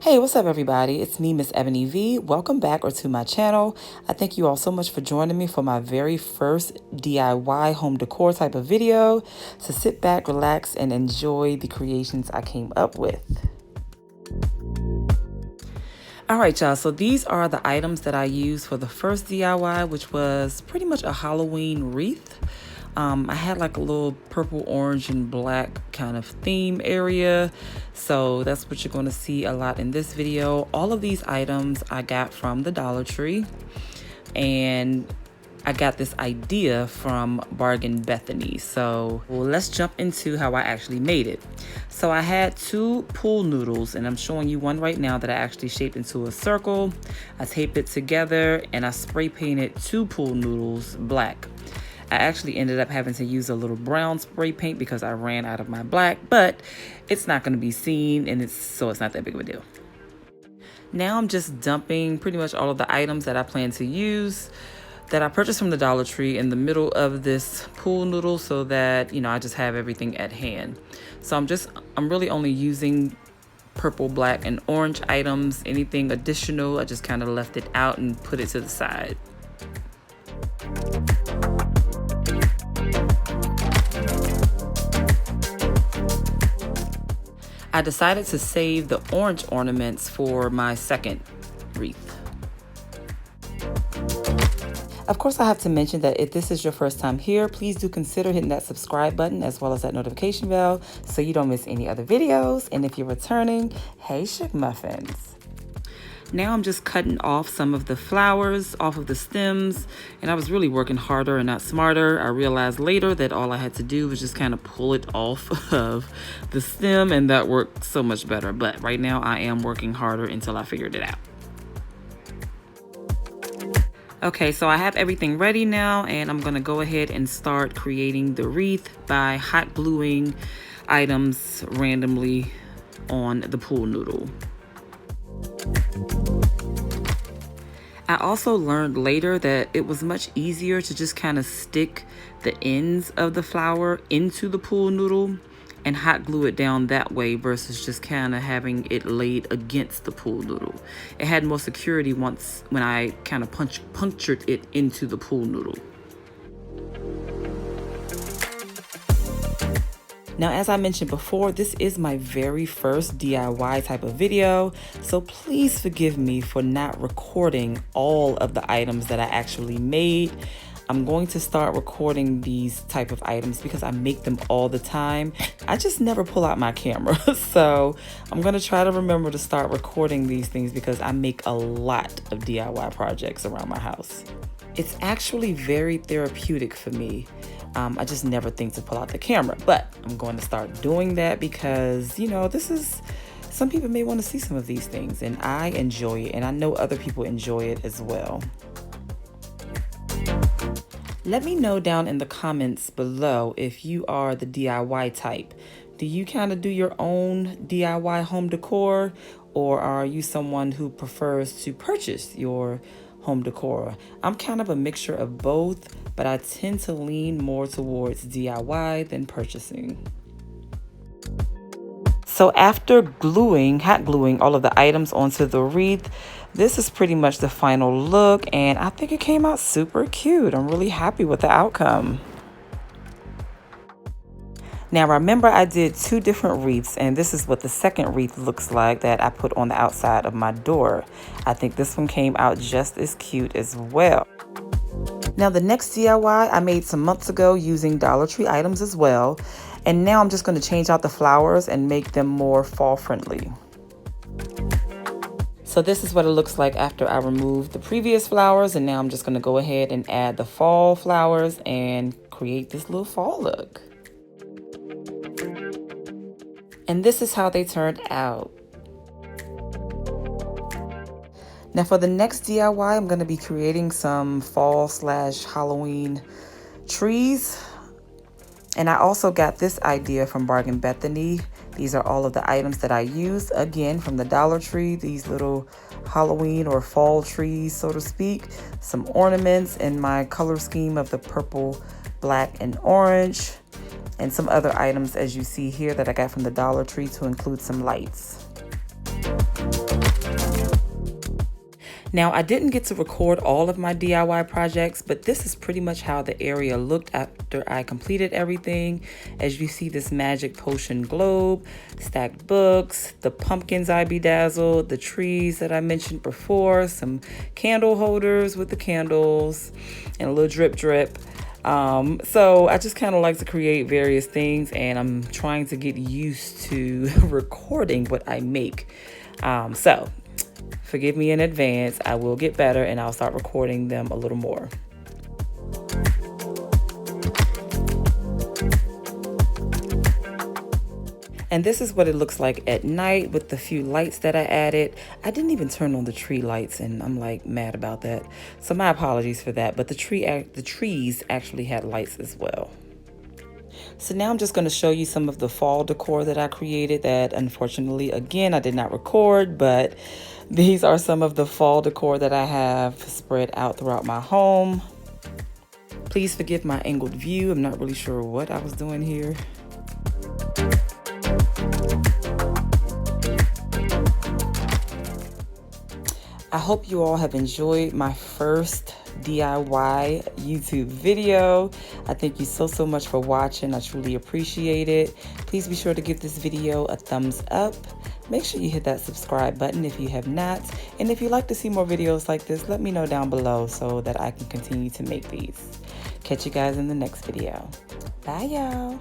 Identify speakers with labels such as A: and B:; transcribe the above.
A: Hey, what's up everybody? It's me, Miss Ebony V. Welcome back to my channel. I thank you all so much for joining me for my very first DIY home decor type of video. So sit back, relax, and enjoy the creations I came up with. All right, y'all, so these are the items that I used for the first DIY, which was pretty much a Halloween wreath. I had like a little purple, orange, and black kind of theme area. So that's what you're going to see a lot in this video. All of these items I got from the Dollar Tree. And I got this idea from Bargain Bethany. So let's jump into how I actually made it. So I had two pool noodles, and I'm showing you one right now that I actually shaped into a circle. I taped it together and I spray painted two pool noodles black. I actually ended up having to use a little brown spray paint because I ran out of my black, but it's not going to be seen, and it's not that big of a deal. Now I'm just dumping pretty much all of the items that I plan to use that I purchased from the Dollar Tree in the middle of this pool noodle so that, I just have everything at hand. So I'm really only using purple, black, and orange items. Anything additional, I just kind of left it out and put it to the side. I decided to save the orange ornaments for my second wreath. Of course, I have to mention that if this is your first time here, please do consider hitting that subscribe button as well as that notification bell so you don't miss any other videos. And if you're returning, hey, Sugar Muffins. Now I'm just cutting off some of the flowers off of the stems, and I was really working harder and not smarter. I realized later that all I had to do was just kind of pull it off of the stem, and that worked so much better. But right now I am working harder until I figured it out. Okay, so I have everything ready now, and I'm gonna go ahead and start creating the wreath by hot gluing items randomly on the pool noodle. I also learned later that it was much easier to just kind of stick the ends of the flower into the pool noodle and hot glue it down that way versus just kind of having it laid against the pool noodle. It had more security when I kind of punctured it into the pool noodle. Now, as I mentioned before, this is my very first DIY type of video, so please forgive me for not recording all of the items that I actually made. I'm going to start recording these type of items because I make them all the time. I just never pull out my camera, so I'm going to try to remember to start recording these things because I make a lot of DIY projects around my house. It's actually very therapeutic for me. I just never think to pull out the camera, but I'm going to start doing that because, some people may want to see some of these things, and I enjoy it, and I know other people enjoy it as well. Let me know down in the comments below if you are the DIY type. Do you kind of do your own DIY home decor, or are you someone who prefers to purchase your home decor? I'm kind of a mixture of both, but I tend to lean more towards DIY than purchasing. So after hot gluing all of the items onto the wreath, this is pretty much the final look, and I think it came out super cute. I'm really happy with the outcome. Now remember, I did two different wreaths, and this is what the second wreath looks like that I put on the outside of my door. I think this one came out just as cute as well. Now the next DIY I made some months ago using Dollar Tree items as well, and now I'm just going to change out the flowers and make them more fall friendly. So this is what it looks like after I removed the previous flowers, and now I'm just going to go ahead and add the fall flowers and create this little fall look. And this is how they turned out. Now for the next DIY, I'm going to be creating some fall/Halloween trees. And I also got this idea from Bargain Bethany. These are all of the items that I used, again, from the Dollar Tree. These little Halloween or fall trees, so to speak. Some ornaments in my color scheme of the purple, black, and orange. And some other items, as you see here, that I got from the Dollar Tree to include some lights. Now, I didn't get to record all of my DIY projects, but this is pretty much how the area looked after I completed everything. As you see, this magic potion globe, stacked books, the pumpkins I bedazzled, the trees that I mentioned before, some candle holders with the candles, and a little drip drip. So I just kind of like to create various things, and I'm trying to get used to recording what I make. So forgive me in advance. I will get better and I'll start recording them a little more. And this is what it looks like at night with the few lights that I added. I didn't even turn on the tree lights, and I'm like mad about that. So my apologies for that, but the trees actually had lights as well. So now I'm just going to show you some of the fall decor that I created that unfortunately, again, I did not record, but these are some of the fall decor that I have spread out throughout my home. Please forgive my angled view. I'm not really sure what I was doing here. I hope you all have enjoyed my first DIY YouTube video. I thank you so much for watching. I truly appreciate it. Please be sure to give this video a thumbs up. Make sure you hit that subscribe button if you have not. And if you'd like to see more videos like this, let me know down below so that I can continue to make these. Catch you guys in the next video. Bye, y'all.